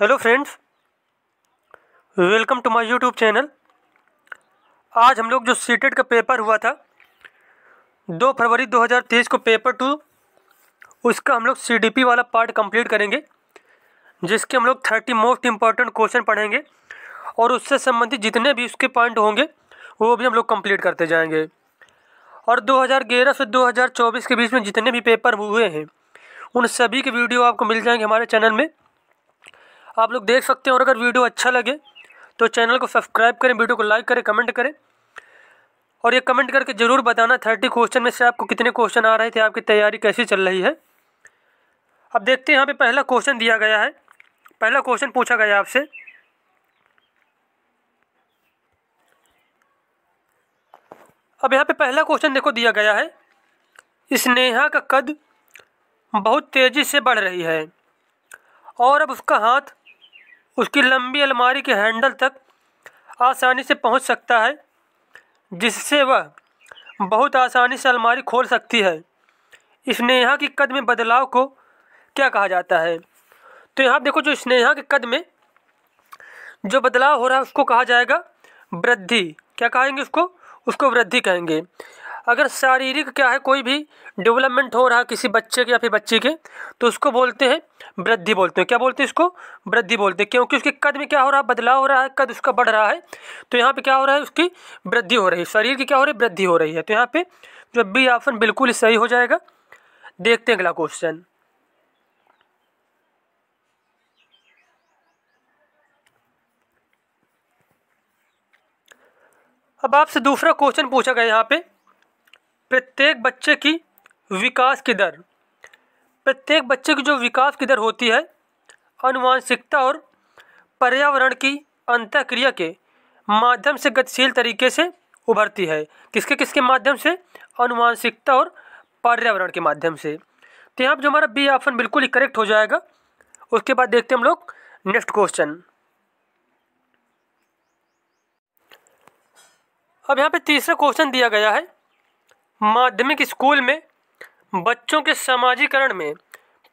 Hello friends, welcome to my YouTube channel. आज हम लोग जो सीटेट का पेपर हुआ था 2 फरवरी 2023 को पेपर 2, उसका हम लोग सीडीपी वाला पार्ट कंप्लीट करेंगे, जिसके हम लोग 30 मोस्ट इम्पॉर्टेंट क्वेश्चन पढ़ेंगे और उससे संबंधित जितने भी उसके पॉइंट होंगे वो भी हम लोग कंप्लीट करते जाएंगे। और 2011 से 2024 के बीच में जितने भी पेपर हुए हैं उन सभी के वीडियो आपको मिल जाएंगे हमारे चैनल में, आप लोग देख सकते हैं। और अगर वीडियो अच्छा लगे तो चैनल को सब्सक्राइब करें, वीडियो को लाइक करें, कमेंट करें और ये कमेंट करके ज़रूर बताना 30 क्वेश्चन में से आपको कितने क्वेश्चन आ रहे थे, आपकी तैयारी कैसी चल रही है। अब देखते हैं, यहाँ पे पहला क्वेश्चन दिया गया है। पहला क्वेश्चन पूछा गया आपसे, अब यहाँ पे पहला क्वेश्चन देखो दिया गया है, स्नेहा का कद बहुत तेज़ी से बढ़ रही है और अब उसका हाथ उसकी लंबी अलमारी के हैंडल तक आसानी से पहुंच सकता है, जिससे वह बहुत आसानी से अलमारी खोल सकती है। स्नेहा की कद में बदलाव को क्या कहा जाता है? तो यहाँ देखो, जो स्नेहा के कद में जो बदलाव हो रहा है उसको कहा जाएगा वृद्धि। क्या कहेंगे उसको? उसको वृद्धि कहेंगे। अगर शारीरिक क्या है, कोई भी डेवलपमेंट हो रहा है किसी बच्चे के या फिर बच्ची के, तो उसको बोलते हैं वृद्धि बोलते हैं। क्या बोलते हैं इसको? वृद्धि बोलते हैं, क्योंकि उसके कद में क्या हो रहा है, बदलाव हो रहा है, कद उसका बढ़ रहा है। तो यहाँ पे क्या हो रहा है, उसकी वृद्धि हो रही है, शरीर की क्या हो रही है, वृद्धि हो रही है। तो यहाँ पे जो बी ऑप्शन बिल्कुल ही सही हो जाएगा। देखते हैं अगला क्वेश्चन। अब आपसे दूसरा क्वेश्चन पूछा गया यहाँ पे, प्रत्येक बच्चे की विकास की दर। प्रत्येक बच्चे की जो विकास की दर होती है आनुवांशिकता और पर्यावरण की अंतःक्रिया के माध्यम से गतिशील तरीके से उभरती है। किसके किसके माध्यम से? आनुवांशिकता और पर्यावरण के माध्यम से। तो यहाँ पर जो हमारा बी ऑप्शन बिल्कुल ही करेक्ट हो जाएगा। उसके बाद देखते हैं हम लोग नेक्स्ट क्वेश्चन। अब यहाँ पे तीसरा क्वेश्चन दिया गया है, माध्यमिक स्कूल में बच्चों के समाजीकरण में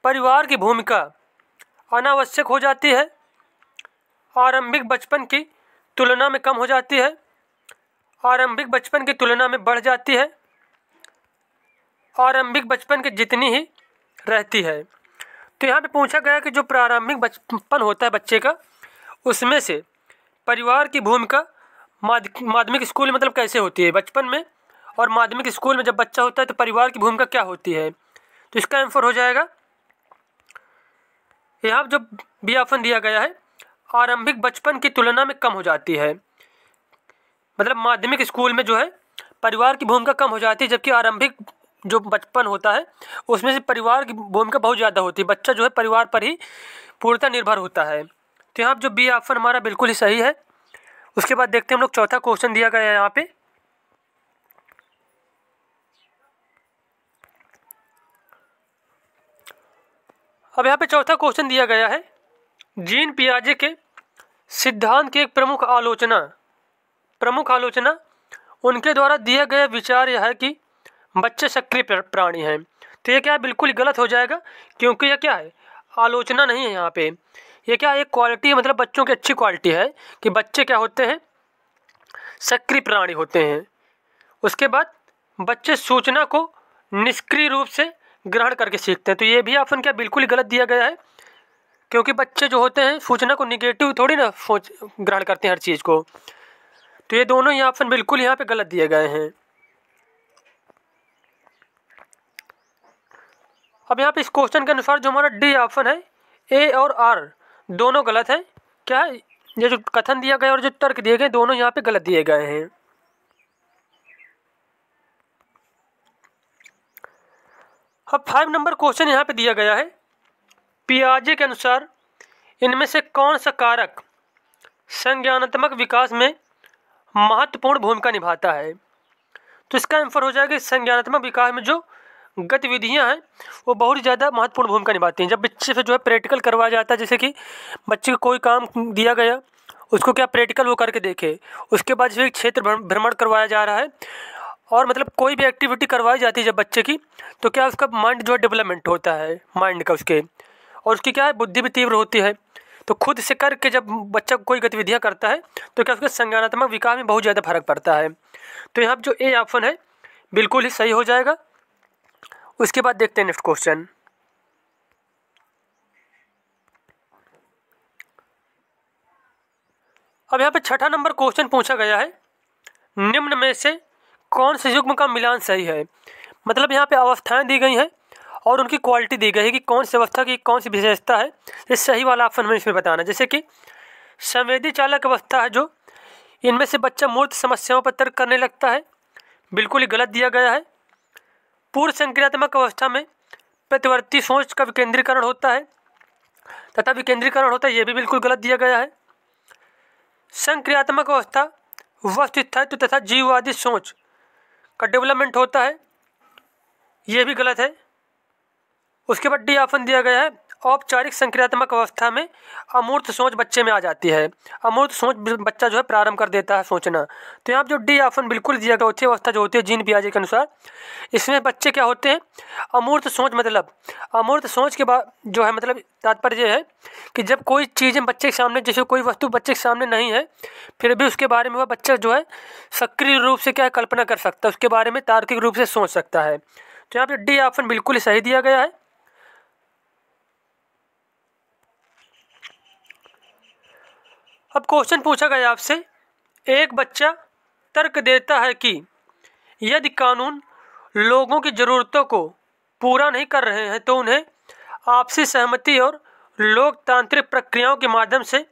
परिवार की भूमिका अनावश्यक हो जाती है, आरंभिक बचपन की तुलना में कम हो जाती है, आरंभिक बचपन की तुलना में बढ़ जाती है, आरंभिक बचपन के जितनी ही रहती है। तो यहाँ पे पूछा गया कि जो प्रारंभिक बचपन होता है बच्चे का, उसमें से परिवार की भूमिका माध्यमिक स्कूल मतलब कैसे होती है बचपन में, और माध्यमिक स्कूल में जब बच्चा होता है तो परिवार की भूमिका क्या होती है। तो इसका आंसर हो जाएगा, यहाँ जो बी ऑप्शन दिया गया है, आरंभिक बचपन की तुलना में कम हो जाती है। मतलब माध्यमिक स्कूल में जो है परिवार की भूमिका कम हो जाती है, जबकि आरंभिक जो बचपन होता है उसमें से परिवार की भूमिका बहुत ज़्यादा होती है। बच्चा जो है परिवार पर ही पूर्णतः निर्भर होता है। तो यहाँ जो बी ऑप्शन हमारा बिल्कुल ही सही है। उसके बाद देखते हैं हम लोग चौथा क्वेश्चन दिया गया है यहाँ पे। अब यहाँ पे चौथा क्वेश्चन दिया गया है, जीन पियाजे के सिद्धांत की एक प्रमुख आलोचना उनके द्वारा दिया गया विचार यह है कि बच्चे सक्रिय प्राणी हैं। तो ये क्या है, बिल्कुल गलत हो जाएगा, क्योंकि यह क्या है, आलोचना नहीं है। यहाँ पे ये क्या है, एक क्वालिटी है, मतलब बच्चों की अच्छी क्वालिटी है कि बच्चे क्या होते हैं, सक्रिय प्राणी होते हैं। उसके बाद बच्चे सूचना को निष्क्रिय रूप से ग्रहण करके सीखते हैं। तो ये भी ऑप्शन क्या बिल्कुल ही गलत दिया गया है, क्योंकि बच्चे जो होते हैं सूचना को निगेटिव थोड़ी ना ग्रहण करते हैं हर चीज़ को। तो ये दोनों ही ऑप्शन बिल्कुल यहाँ पे गलत दिए गए हैं। अब यहाँ पे इस क्वेश्चन के अनुसार जो हमारा डी ऑप्शन है, ए और आर दोनों गलत है। क्या है, ये जो कथन दिया गया और जो तर्क दिए गए दोनों यहाँ पे गलत दिए गए हैं। अब 5 नंबर क्वेश्चन यहाँ पे दिया गया है, पियाजे के अनुसार इनमें से कौन सा कारक संज्ञानात्मक विकास में महत्वपूर्ण भूमिका निभाता है। तो इसका आंसर हो जाएगा, संज्ञानात्मक विकास में जो गतिविधियां हैं वो बहुत ज़्यादा महत्वपूर्ण भूमिका निभाती हैं। जब बच्चे से जो है प्रैक्टिकल करवाया जाता है, जैसे कि बच्चे को कोई काम दिया गया उसको क्या प्रैक्टिकल वो करके देखे, उसके बाद जो क्षेत्र भ्रमण करवाया जा रहा है, और मतलब कोई भी एक्टिविटी करवाई जाती है जब बच्चे की, तो क्या उसका माइंड जो है डेवलपमेंट होता है माइंड का उसके, और उसकी क्या है बुद्धि भी तीव्र होती है। तो खुद से करके जब बच्चा कोई गतिविधियाँ करता है तो क्या उसके संज्ञानात्मक विकास में बहुत ज़्यादा फर्क पड़ता है। तो यहाँ पर जो ए ऑप्शन है बिल्कुल ही सही हो जाएगा। उसके बाद देखते हैं नेक्स्ट क्वेश्चन। अब यहाँ पे छठा नंबर क्वेश्चन पूछा गया है, निम्न में से कौन से युग्म का मिलान सही है। मतलब यहाँ पे अवस्थाएं दी गई हैं और उनकी क्वालिटी दी गई है कि कौन सी अवस्था की कौन सी विशेषता है। ये सही वाला ऑप्शन हमें इसमें बताना। जैसे कि संवेदी चालक अवस्था है जो, इनमें से बच्चा मूर्त समस्याओं पर तर्क करने लगता है, बिल्कुल ही गलत दिया गया है। पूर्व संक्रियात्मक अवस्था में प्रतिवर्ती सोच का विकेंद्रीकरण होता है तथा विकेंद्रीकरण होता है, ये भी बिल्कुल गलत दिया गया है। संक्रियात्मक अवस्था वस्तु स्थायित्व तथा जीववादी सोच का डेवलपमेंट होता है, ये भी गलत है। उसके बाद डी ऑप्शन दिया गया है, औपचारिक संक्रियात्मक अवस्था में अमूर्त सोच बच्चे में आ जाती है। अमूर्त सोच बच्चा जो है प्रारंभ कर देता है सोचना। तो यहाँ जो डी ऑप्शन बिल्कुल दिया गया, चौथी अवस्था जो होती है जीन पियाजे के अनुसार, इसमें बच्चे क्या होते हैं, अमूर्त सोच। मतलब अमूर्त सोच के बाद जो है मतलब तात्पर्य ये है कि जब कोई चीज़ें बच्चे के सामने, जैसे कोई वस्तु बच्चे के सामने नहीं है, फिर भी उसके बारे में वह बच्चा जो है सक्रिय रूप से क्या है कल्पना कर सकता है, उसके बारे में तार्किक रूप से सोच सकता है। तो यहाँ पे डी ऑप्शन बिल्कुल ही सही दिया गया है। अब क्वेश्चन पूछा गया आपसे, एक बच्चा तर्क देता है कि यदि कानून लोगों की ज़रूरतों को पूरा नहीं कर रहे हैं तो उन्हें आपसी सहमति और लोकतांत्रिक प्रक्रियाओं के माध्यम से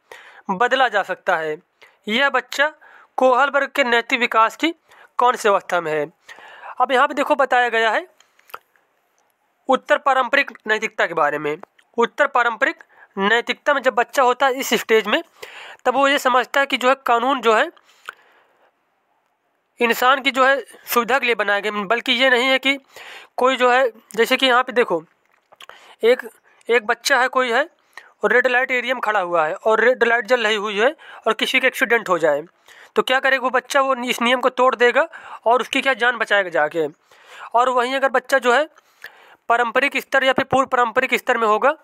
बदला जा सकता है। यह बच्चा कोहलबर्ग के नैतिक विकास की कौन सी अवस्था में है। अब यहाँ पे देखो बताया गया है उत्तर पारंपरिक नैतिकता के बारे में। उत्तर पारंपरिक नैतिकता में जब बच्चा होता है इस स्टेज में, तब वो ये समझता है कि जो है कानून जो है इंसान की जो है सुविधा के लिए बनाए गए, बल्कि ये नहीं है कि कोई जो है, जैसे कि यहाँ पे देखो एक बच्चा है, कोई है और रेड लाइट एरिया में खड़ा हुआ है और रेड लाइट जल रही हुई है और किसी का एक्सीडेंट हो जाए, तो क्या करेगा वो बच्चा, वो इस नियम को तोड़ देगा और उसकी क्या जान बचाएगा जाके। और वहीं अगर बच्चा जो है पारंपरिक स्तर या फिर पूर्व पारंपरिक स्तर में होगा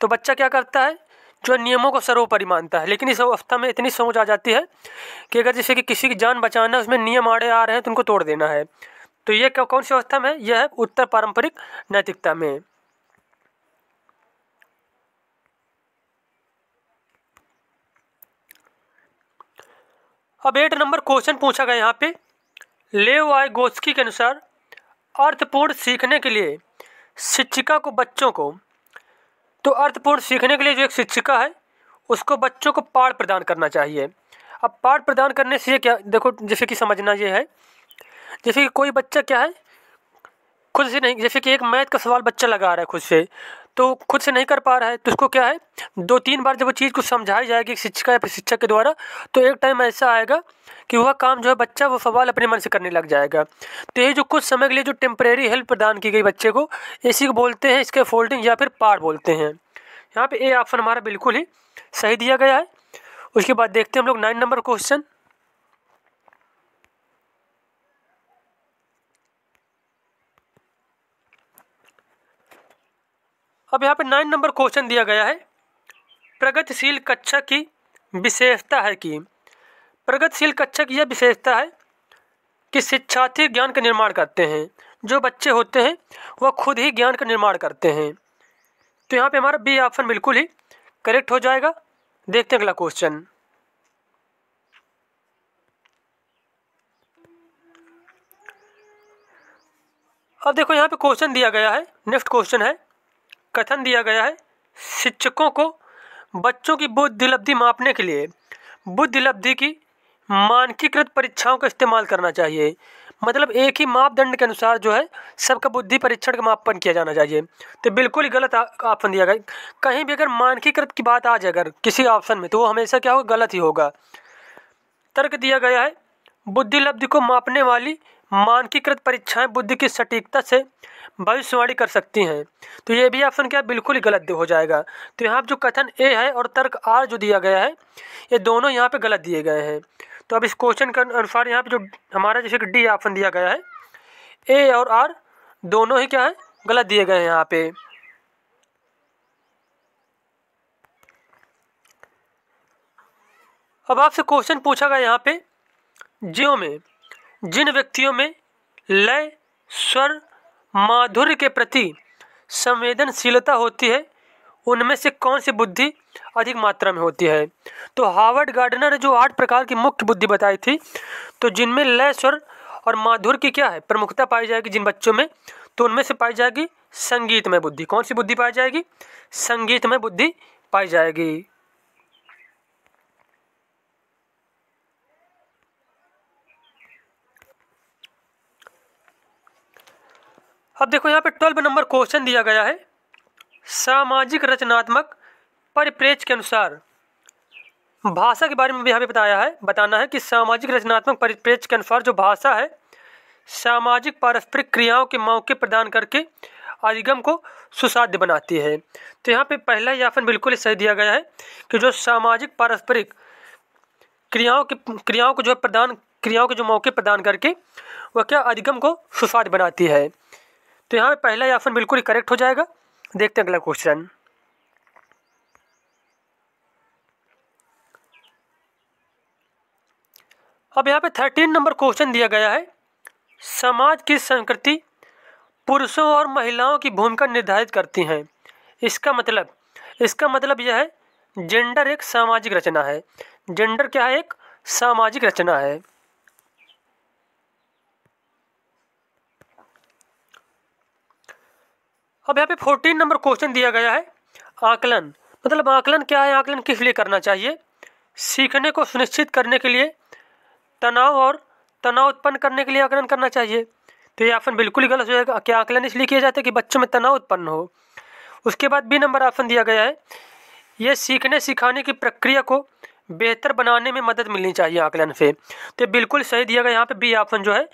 तो बच्चा क्या करता है, जो नियमों को सर्वोपरि मानता है। लेकिन इस अवस्था में इतनी समझ आ जाती है कि अगर जैसे कि किसी की जान बचाना है, उसमें नियम आड़े आ रहे हैं तो उनको तोड़ देना है। तो ये कौन सी अवस्था में है, यह है उत्तर पारंपरिक नैतिकता में। अब 8 नंबर क्वेश्चन पूछा गया यहाँ पे, लेवाइगोस्की के अनुसार अर्थपूर्ण सीखने के लिए शिक्षिका को बच्चों को, तो अर्थपूर्ण सीखने के लिए जो एक शिक्षिका है उसको बच्चों को पाठ प्रदान करना चाहिए। अब पाठ प्रदान करने से ये क्या, देखो जैसे कि समझना ये है, जैसे कि कोई बच्चा क्या है खुद से नहीं, जैसे कि एक मैथ का सवाल बच्चा लगा रहा है खुद से, तो खुद से नहीं कर पा रहा है, तो उसको क्या है 2-3 बार जब वो चीज़ को समझाई जाएगी शिक्षिका या फिर शिक्षक के द्वारा, तो एक टाइम ऐसा आएगा कि वह काम जो है बच्चा वो सवाल अपने मन से करने लग जाएगा। तो ये जो कुछ समय के लिए जो टेम्परेरी हेल्प प्रदान की गई बच्चे को, इसी को बोलते हैं इसके फोल्डिंग या फिर पाठ बोलते हैं। यहाँ पे ए ऑप्शन हमारा बिल्कुल ही सही दिया गया है। उसके बाद देखते हैं हम लोग 9 नंबर क्वेश्चन। अब यहाँ पे 9 नंबर क्वेश्चन दिया गया है, प्रगतिशील कक्षा की विशेषता है कि, प्रगतिशील कक्षा की यह विशेषता है कि शिक्षार्थी ज्ञान का निर्माण करते हैं। जो बच्चे होते हैं वह खुद ही ज्ञान का निर्माण करते हैं। तो यहाँ पे हमारा बी ऑप्शन बिल्कुल ही करेक्ट हो जाएगा। देखते हैं अगला क्वेश्चन। अब देखो यहाँ पे क्वेश्चन दिया गया है, नेक्स्ट क्वेश्चन है, कथन दिया गया है, शिक्षकों को बच्चों की बुद्धिलब्धि मापने के लिए बुद्धिलब्धि की मानकीकृत परीक्षाओं का इस्तेमाल करना चाहिए। मतलब एक ही मापदंड के अनुसार जो है सबका बुद्धि परीक्षण का मापन किया जाना चाहिए। तो बिल्कुल ही गलत ऑप्शन दिया गया। कहीं भी अगर मानकीकृत की बात आ जाए अगर किसी ऑप्शन में, तो वो हमेशा क्या होगा, गलत ही होगा। तर्क दिया गया है, बुद्धिलब्धि को मापने वाली मानकीकृत परीक्षाएं बुद्धि की सटीकता से भविष्यवाणी कर सकती हैं। तो ये भी ऑप्शन क्या बिल्कुल ही गलत हो जाएगा। तो यहाँ जो कथन ए है और तर्क आर जो दिया गया है, ये दोनों यहाँ पे गलत दिए गए हैं। तो अब इस क्वेश्चन के अनुसार यहाँ पे जो हमारा जैसे कि डी ऑप्शन दिया गया है, ए और आर दोनों ही क्या है, गलत दिए गए हैं यहाँ पे। अब आपसे क्वेश्चन पूछा गया यहाँ पे, ज्यों में जिन व्यक्तियों में लय, स्वर, माधुर्य के प्रति संवेदनशीलता होती है उनमें से कौन सी बुद्धि अधिक मात्रा में होती है। तो हार्वर्ड गार्डनर ने जो 8 प्रकार की मुख्य बुद्धि बताई थी, तो जिनमें लय, स्वर और माधुर्य की क्या है प्रमुखता पाई जाएगी जिन बच्चों में, तो उनमें से पाई जाएगी संगीतमय बुद्धि। कौन सी बुद्धि पाई जाएगी? संगीतमय बुद्धि पाई जाएगी। अब देखो यहाँ पे 12 नंबर क्वेश्चन दिया गया है, सामाजिक रचनात्मक परिप्रेक्ष्य के अनुसार भाषा के बारे में भी यहाँ पे बताना है कि सामाजिक रचनात्मक परिप्रेक्ष्य के अनुसार जो भाषा है सामाजिक पारस्परिक क्रियाओं के मौके प्रदान करके अधिगम को सुसाध्य बनाती है। तो यहाँ पे पहला ही ऑप्शन बिल्कुल सही दिया गया है कि जो सामाजिक पारस्परिक क्रियाओं को जो मौके प्रदान करके वह क्या अधिगम को सुसाध्य बनाती है। तो यहाँ पे पहला ही ऑप्शन बिल्कुल करेक्ट हो जाएगा। देखते हैं अगला क्वेश्चन। अब यहाँ पे 13 नंबर क्वेश्चन दिया गया है, समाज की संस्कृति पुरुषों और महिलाओं की भूमिका निर्धारित करती हैं। इसका मतलब यह है जेंडर एक सामाजिक रचना है। जेंडर क्या है? एक सामाजिक रचना है। अब यहाँ पे 14 नंबर क्वेश्चन दिया गया है, आकलन। मतलब आकलन क्या है? आकलन किस लिए करना चाहिए? सीखने को सुनिश्चित करने के लिए, तनाव उत्पन्न करने के लिए आकलन करना चाहिए। तो ये ऑप्शन बिल्कुल ही गलत हो जाएगा। क्या आकलन इसलिए किया जाता है कि बच्चों में तनाव उत्पन्न हो। उसके बाद बी नंबर ऑप्शन दिया गया है, ये सीखने सिखाने की प्रक्रिया को बेहतर बनाने में मदद मिलनी चाहिए आकलन से। तो बिल्कुल सही दिया गया यहाँ पे बी ऑप्शन जो है।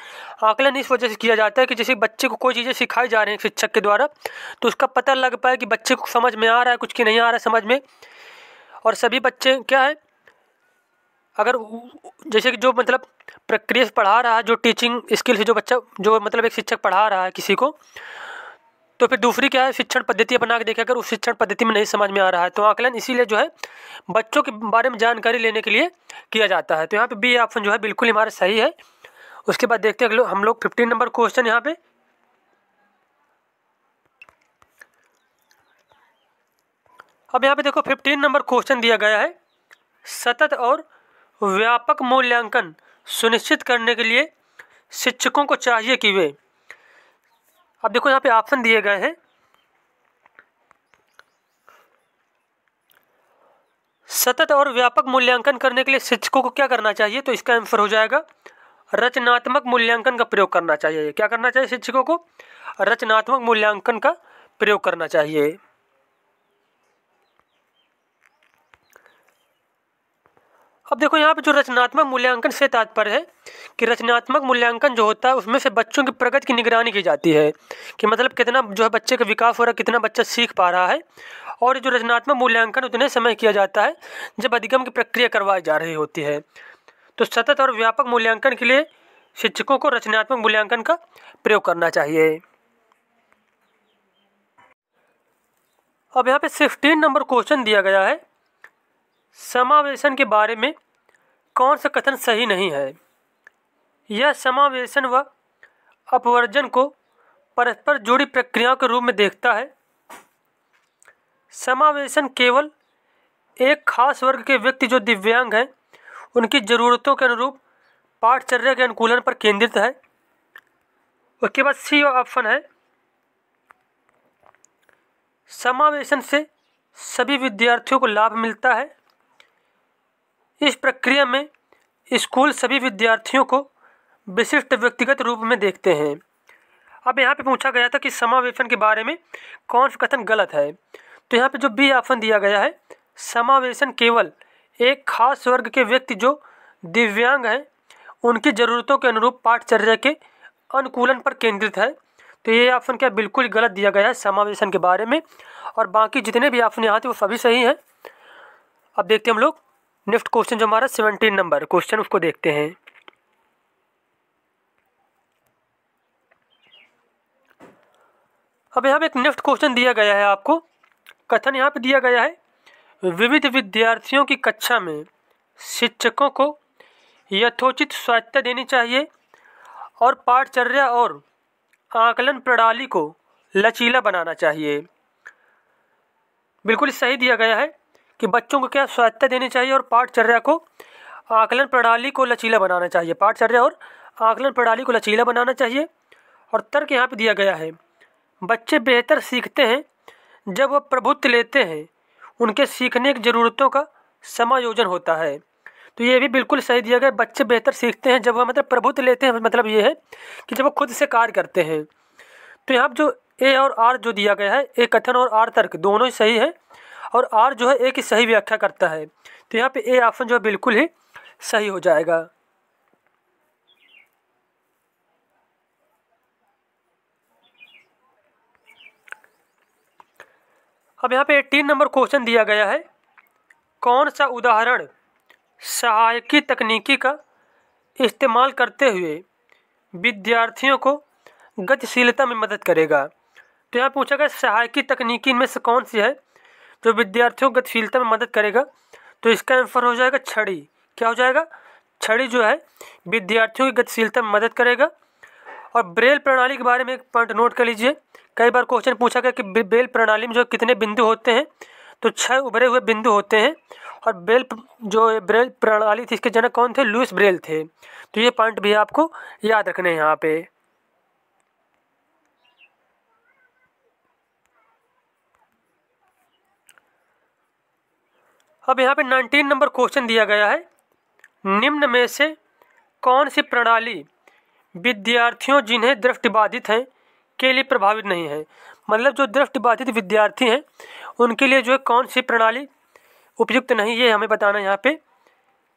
आकलन इस वजह से किया जाता है कि जैसे बच्चे को कोई चीज़ें सिखाई जा रही हैं शिक्षक के द्वारा, तो उसका पता लग पाए कि बच्चे को समझ में आ रहा है कुछ कि नहीं आ रहा है समझ में। और सभी बच्चे क्या है, अगर जैसे कि जो मतलब प्रक्रिया से पढ़ा रहा है, जो टीचिंग स्किल से जो बच्चा जो मतलब एक शिक्षक पढ़ा रहा है किसी को, तो फिर दूसरी क्या है शिक्षण पद्धति अपना के देखे। अगर उस शिक्षण पद्धति में नहीं समझ में आ रहा है तो आकलन इसीलिए जो है बच्चों के बारे में जानकारी लेने के लिए किया जाता है। तो यहाँ पे बी ऑप्शन जो है बिल्कुल हमारा सही है। उसके बाद देखते हैं हम लोग 15 नंबर क्वेश्चन यहाँ पे। अब यहाँ पे देखो 15 नंबर क्वेश्चन दिया गया है, सतत और व्यापक मूल्यांकन सुनिश्चित करने के लिए शिक्षकों को चाहिए कि वे। अब देखो यहाँ पे ऑप्शन दिए गए हैं, सतत और व्यापक मूल्यांकन करने के लिए शिक्षकों को क्या करना चाहिए। तो इसका आंसर हो जाएगा रचनात्मक मूल्यांकन का प्रयोग करना चाहिए। क्या करना चाहिए? शिक्षकों को रचनात्मक मूल्यांकन का प्रयोग करना चाहिए। अब देखो यहाँ पे जो रचनात्मक मूल्यांकन से तात्पर्य है कि रचनात्मक मूल्यांकन जो होता है उसमें से बच्चों की प्रगति की निगरानी की जाती है कि मतलब कितना जो है बच्चे का विकास हो रहा है, कितना बच्चा सीख पा रहा है। और जो रचनात्मक मूल्यांकन उतने समय किया जाता है जब अधिगम की प्रक्रिया करवाई जा रही होती है। तो सतत और व्यापक मूल्यांकन के लिए शिक्षकों को रचनात्मक मूल्यांकन का प्रयोग करना चाहिए। अब यहाँ पे 16 नंबर क्वेश्चन दिया गया है, समावेशन के बारे में कौन सा कथन सही नहीं है। यह समावेशन व अपवर्जन को परस्पर जुड़ी प्रक्रियाओं के रूप में देखता है। समावेशन केवल एक खास वर्ग के व्यक्ति जो दिव्यांग हैं उनकी ज़रूरतों के अनुरूप पाठचर्या के अनुकूलन पर केंद्रित है। उसके बाद सी ऑप्शन है, समावेशन से सभी विद्यार्थियों को लाभ मिलता है। इस प्रक्रिया में स्कूल सभी विद्यार्थियों को विशिष्ट व्यक्तिगत रूप में देखते हैं। अब यहाँ पे पूछा गया था कि समावेशन के बारे में कौन सा कथन गलत है। तो यहाँ पे जो बी ऑप्शन दिया गया है, समावेशन केवल एक खास वर्ग के व्यक्ति जो दिव्यांग हैं उनकी ज़रूरतों के अनुरूप पाठचर्या के अनुकूलन पर केंद्रित है। तो ये ऑप्शन क्या बिल्कुल गलत दिया गया है समावेशन के बारे में। और बाकी जितने भी ऑप्शन यहाँ थे वो सभी सही हैं। अब देखते हैं हम लोग नेक्स्ट क्वेश्चन जो हमारा 17 नंबर क्वेश्चन उसको देखते हैं। अब यहाँ पे एक नेक्स्ट क्वेश्चन दिया गया है आपको, कथन यहाँ पे दिया गया है, विविध विद्यार्थियों की कक्षा में शिक्षकों को यथोचित स्वायत्तता देनी चाहिए और पाठचर्या और आकलन प्रणाली को लचीला बनाना चाहिए। बिल्कुल सही दिया गया है कि बच्चों को क्या स्वायत्तता देनी चाहिए और पाठचर्या को आकलन प्रणाली को लचीला बनाना चाहिए। पाठचर्या और आकलन प्रणाली को लचीला बनाना चाहिए। और तर्क यहाँ पे दिया गया है, बच्चे बेहतर सीखते हैं जब वह प्रभुत्व लेते हैं, उनके सीखने की ज़रूरतों का समायोजन होता है। तो ये भी बिल्कुल सही दिया गया, बच्चे बेहतर सीखते हैं जब वह मतलब प्रभुत्व लेते हैं, मतलब ये है कि जब वो खुद से कार्य करते हैं। तो यहाँ जो ए और आर जो दिया गया है, ए कथन और आर तर्क दोनों ही सही है और आर जो है ए की सही व्याख्या करता है। तो यहाँ पे ए ऑप्शन जो है बिल्कुल ही सही हो जाएगा। अब यहाँ पे 18 नंबर क्वेश्चन दिया गया है, कौन सा उदाहरण सहायकी तकनीकी का इस्तेमाल करते हुए विद्यार्थियों को गतिशीलता में मदद करेगा। तो यहाँ पूछा गया सहायकी तकनीकी इनमें से कौन सी है जो विद्यार्थियों को गतिशीलता में मदद करेगा। तो इसका आंसर हो जाएगा छड़ी। क्या हो जाएगा? छड़ी जो है विद्यार्थियों की गतिशीलता में मदद करेगा। और ब्रेल प्रणाली के बारे में एक पॉइंट नोट कर लीजिए, कई बार क्वेश्चन पूछा गया कि ब्रेल प्रणाली में जो कितने बिंदु होते हैं, तो 6 उभरे हुए बिंदु होते हैं। और ब्रेल प्रणाली थी, इसके जनक कौन थे? लुईस ब्रेल थे। तो ये पॉइंट भी आपको याद रखने हैं यहाँ पे। अब यहाँ पे 19 नंबर क्वेश्चन दिया गया है, निम्न में से कौन सी प्रणाली विद्यार्थियों जिन्हें दृष्टिबाधित हैं के लिए प्रभावित नहीं है। मतलब जो दृष्टिबाधित विद्यार्थी हैं उनके लिए जो है कौन सी प्रणाली उपयुक्त नहीं, ये हमें बताना है यहाँ पे।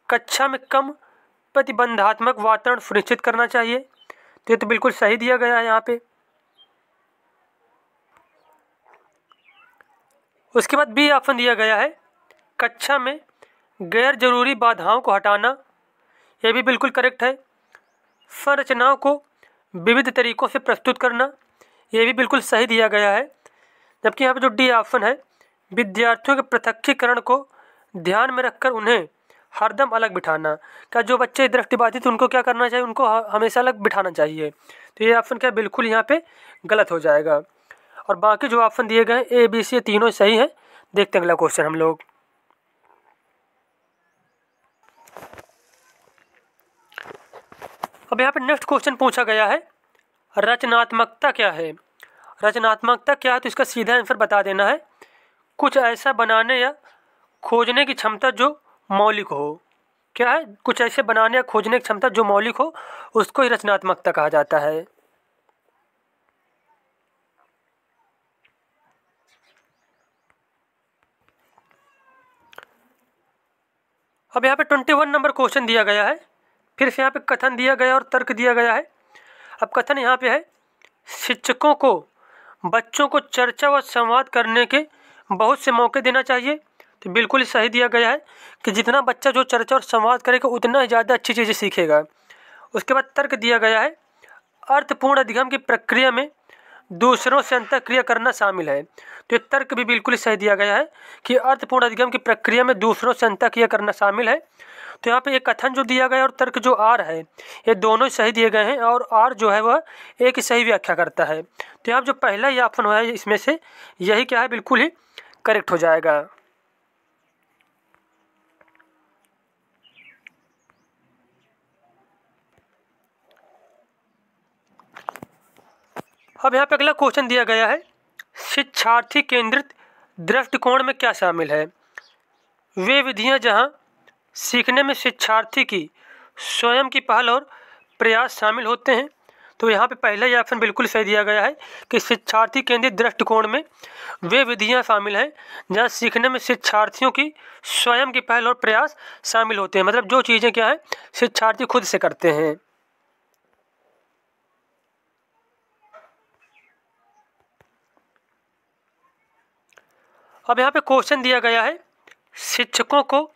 कक्षा में कम प्रतिबंधात्मक वातावरण सुनिश्चित करना चाहिए। तो ये तो बिल्कुल सही दिया गया है यहाँ पे। उसके बाद बी ऑप्शन दिया गया है, कक्षा में गैर जरूरी बाधाओं को हटाना। यह भी बिल्कुल करेक्ट है। संरचनाओं को विविध तरीकों से प्रस्तुत करना, यह भी बिल्कुल सही दिया गया है। जबकि यहाँ पे जो डी ऑप्शन है, विद्यार्थियों के पृथक्कीकरण को ध्यान में रखकर उन्हें हरदम अलग बिठाना। क्या जो बच्चे दृष्टिबाधित उनको क्या करना चाहिए? उनको हमेशा अलग बिठाना चाहिए। तो ये ऑप्शन क्या बिल्कुल यहाँ पे गलत हो जाएगा। और बाकी जो ऑप्शन दिए गए हैं ए बी सी तीनों सही हैं। देखते हैं अगला क्वेश्चन हम लोग। अब यहाँ पे नेक्स्ट क्वेश्चन पूछा गया है, रचनात्मकता क्या है। रचनात्मकता क्या है? तो इसका सीधा आंसर बता देना है, कुछ ऐसा बनाने या खोजने की क्षमता जो मौलिक हो। क्या है? कुछ ऐसे बनाने या खोजने की क्षमता जो मौलिक हो, उसको ही रचनात्मकता कहा जाता है। अब यहाँ पे 21 नंबर क्वेश्चन दिया गया है, फिर से यहाँ पे कथन दिया गया और तर्क दिया गया है। अब कथन यहाँ पे है, शिक्षकों को बच्चों को चर्चा व संवाद करने के बहुत से मौके देना चाहिए। तो बिल्कुल सही दिया गया है कि जितना बच्चा जो चर्चा और संवाद करेगा उतना ही ज़्यादा अच्छी चीज़ें सीखेगा। उसके बाद तर्क दिया गया है, अर्थपूर्ण अधिगम की प्रक्रिया में दूसरों से अंतःक्रिया करना शामिल है। तो ये तर्क भी बिल्कुल सही दिया गया है कि अर्थपूर्ण अधिगम की प्रक्रिया में दूसरों से अंतःक्रिया करना शामिल है। तो यहाँ पे एक कथन जो दिया गया और तर्क जो आर है, ये दोनों ही सही दिए गए हैं और आर जो है वह एक ही सही व्याख्या करता है। तो यहाँ जो पहला ही ऑप्शन हुआ है इसमें से यही क्या है, बिल्कुल ही करेक्ट हो जाएगा। अब यहाँ पे अगला क्वेश्चन दिया गया है, शिक्षार्थी केंद्रित दृष्टिकोण में क्या शामिल है। वे विधियाँ जहाँ सीखने में शिक्षार्थी की स्वयं की पहल और प्रयास शामिल होते हैं। तो यहाँ पे पहला ही ऑप्शन बिल्कुल सही दिया गया है कि शिक्षार्थी केंद्रित दृष्टिकोण में वे विधियाँ शामिल हैं जहाँ सीखने में शिक्षार्थियों की स्वयं की पहल और प्रयास शामिल होते हैं। मतलब जो चीज़ें क्या है शिक्षार्थी खुद से करते हैं। अब यहाँ पे क्वेश्चन दिया गया है, शिक्षकों को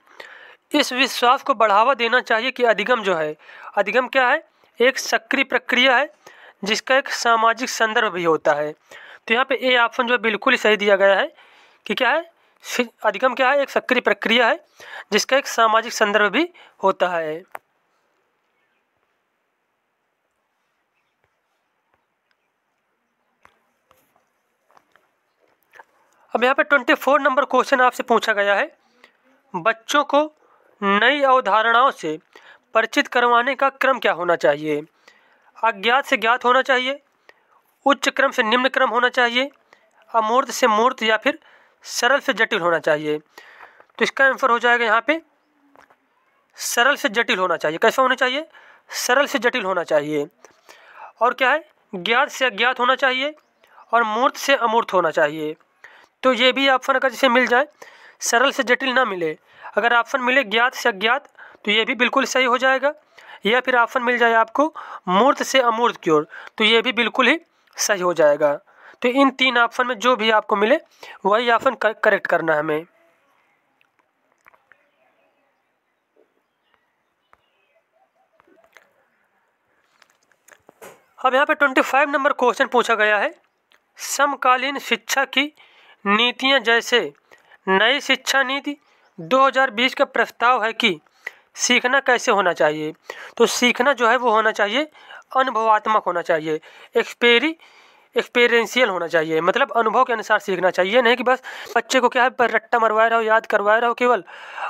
इस विश्वास को बढ़ावा देना चाहिए कि अधिगम जो है, अधिगम क्या है, एक सक्रिय प्रक्रिया है जिसका एक सामाजिक संदर्भ भी होता है। तो यहाँ पे ए ऑप्शन जो है बिल्कुल ही सही दिया गया है कि क्या है, अधिगम क्या है? एक सक्रिय प्रक्रिया है जिसका एक सामाजिक संदर्भ भी होता है। अब यहाँ पे 24 नंबर क्वेश्चन आपसे पूछा गया है, बच्चों को नई अवधारणाओं से परिचित करवाने का क्रम क्या होना चाहिए? अज्ञात से ज्ञात होना चाहिए, उच्च क्रम से निम्न क्रम होना चाहिए, अमूर्त से मूर्त, या फिर सरल से जटिल होना चाहिए? तो इसका आंसर हो जाएगा यहाँ पे सरल से जटिल होना चाहिए। कैसा होना चाहिए? सरल से जटिल होना चाहिए। और क्या है? ज्ञात से अज्ञात होना चाहिए और मूर्त से अमूर्त होना चाहिए। तो ये भी ऑप्शन अगर जैसे मिल जाए, सरल से जटिल ना मिले, अगर ऑप्शन मिले ज्ञात से अज्ञात, तो ये भी बिल्कुल सही हो जाएगा। या फिर ऑप्शन मिल जाए आपको मूर्त से अमूर्त की ओर, तो ये भी बिल्कुल ही सही हो जाएगा। तो इन 3 ऑप्शन में जो भी आपको मिले वही ऑप्शन करेक्ट करना है हमें। अब यहाँ पे 25 नंबर क्वेश्चन पूछा गया है, समकालीन शिक्षा की नीतियाँ जैसे नई शिक्षा नीति 2020 का प्रस्ताव है कि सीखना कैसे होना चाहिए। तो सीखना जो है वो होना चाहिए अनुभवात्मक होना चाहिए, एक्सपीरियंशियल होना चाहिए, मतलब अनुभव के अनुसार सीखना चाहिए। नहीं कि बस बच्चे को क्या है पर रट्टा मरवाए रहो, याद करवाए रहो केवल,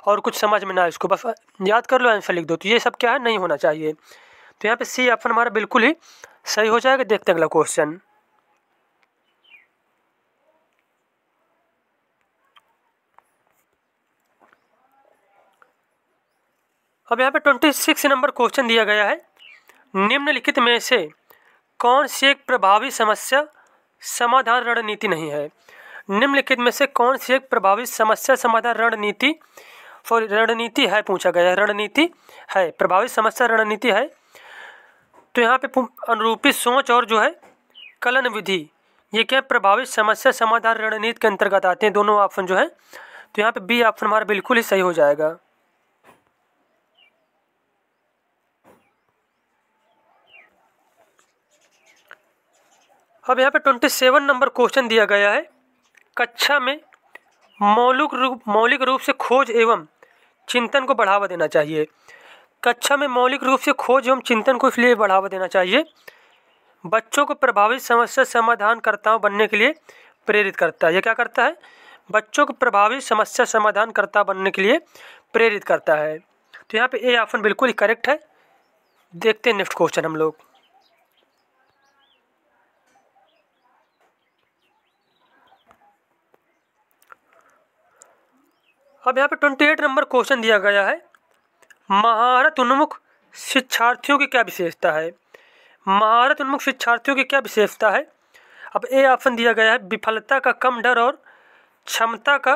और कुछ समझ में ना इसको बस याद कर लो, आंसर लिख दो। तो ये सब क्या है, नहीं होना चाहिए। तो यहाँ पे सी ऑप्शन हमारा बिल्कुल ही सही हो जाएगा। देखते हैं अगला क्वेश्चन। अब यहाँ पे 26 नंबर क्वेश्चन दिया गया है, निम्नलिखित में से कौन सी एक प्रभावी समस्या समाधान रणनीति नहीं है? निम्नलिखित में से कौन सी एक प्रभावी समस्या समाधान रणनीति है पूछा गया है। रणनीति है, प्रभावी समस्या रणनीति है। तो यहाँ पे अनुरूपी सोच और जो है कलन विधि, ये क्या प्रभावी समस्या समाधान रणनीति के अंतर्गत आते हैं, दोनों ऑप्शन जो है। तो यहाँ पे बी ऑप्शन हमारा बिल्कुल ही सही हो जाएगा। अब यहाँ पे 27 नंबर क्वेश्चन दिया गया है, कक्षा में मौलिक रूप से खोज एवं चिंतन को बढ़ावा देना चाहिए। कक्षा में मौलिक रूप से खोज एवं चिंतन को इसलिए बढ़ावा देना चाहिए, बच्चों को प्रभावी समस्या समाधानकर्ताओं बनने के लिए प्रेरित करता है। यह क्या करता है? बच्चों को प्रभावी समस्या समाधानकर्ता बनने के लिए प्रेरित करता है। तो यहाँ पे ए ऑप्शन बिल्कुल ही करेक्ट है। देखते हैं नेक्स्ट क्वेश्चन हम लोग। अब यहाँ पे 28 नंबर क्वेश्चन दिया गया है, महारत उन्मुख शिक्षार्थियों की क्या विशेषता है? महारत उन्मुख शिक्षार्थियों की क्या विशेषता है? अब ए ऑप्शन दिया गया है, विफलता का कम डर और क्षमता का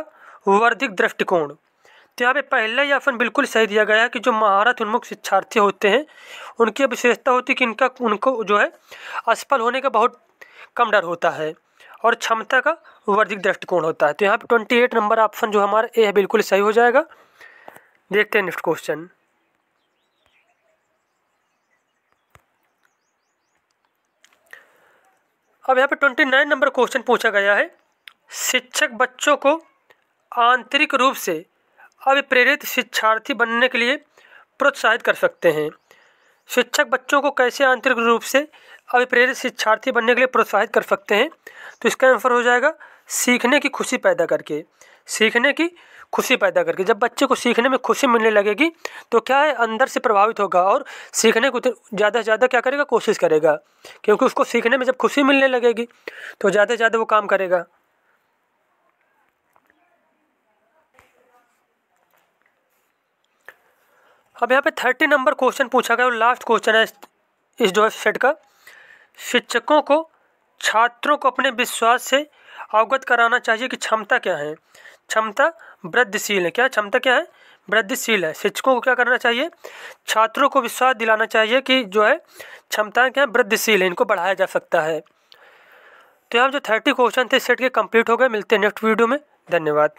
वर्धित दृष्टिकोण। तो यहाँ पे पहला ही ऑप्शन बिल्कुल सही दिया गया है कि जो महारत उन्मुख शिक्षार्थी होते हैं उनकी विशेषता होती है कि उनको जो है असफल होने का बहुत कम डर होता है और क्षमता का वर्धित दृष्टिकोण होता है। तो यहाँ पे 28 नंबर ऑप्शन जो हमारा ए है बिल्कुल सही हो जाएगा। देखते हैं नेक्स्ट क्वेश्चन। अब यहाँ पे 29 नंबर क्वेश्चन पूछा गया है, शिक्षक बच्चों को आंतरिक रूप से अभिप्रेरित शिक्षार्थी बनने के लिए प्रोत्साहित कर सकते हैं। शिक्षक बच्चों को कैसे आंतरिक रूप से अभिप्रेरित शिक्षार्थी बनने के लिए प्रोत्साहित कर सकते हैं? तो इसका आंसर हो जाएगा सीखने की खुशी पैदा करके। सीखने की खुशी पैदा करके, जब बच्चे को सीखने में खुशी मिलने लगेगी तो क्या है, अंदर से प्रभावित होगा और सीखने को ज़्यादा से ज़्यादा क्या करेगा, कोशिश करेगा, क्योंकि उसको सीखने में जब खुशी मिलने लगेगी तो ज़्यादा से ज़्यादा वो काम करेगा। अब यहाँ पे 30 नंबर क्वेश्चन पूछा गया और लास्ट क्वेश्चन है इस जो सेट का, शिक्षकों को छात्रों को अपने विश्वास से अवगत कराना चाहिए कि क्षमता क्या है। क्षमता वृद्धिशील है। क्या क्षमता क्या है, वृद्धिशील है। शिक्षकों को क्या करना चाहिए, छात्रों को विश्वास दिलाना चाहिए कि जो है क्षमताएं क्या है, वृद्धिशील है, इनको बढ़ाया जा सकता है। तो यहाँ जो 30 क्वेश्चन थे सेट के कंप्लीट हो गए। मिलते हैं नेक्स्ट वीडियो में। धन्यवाद।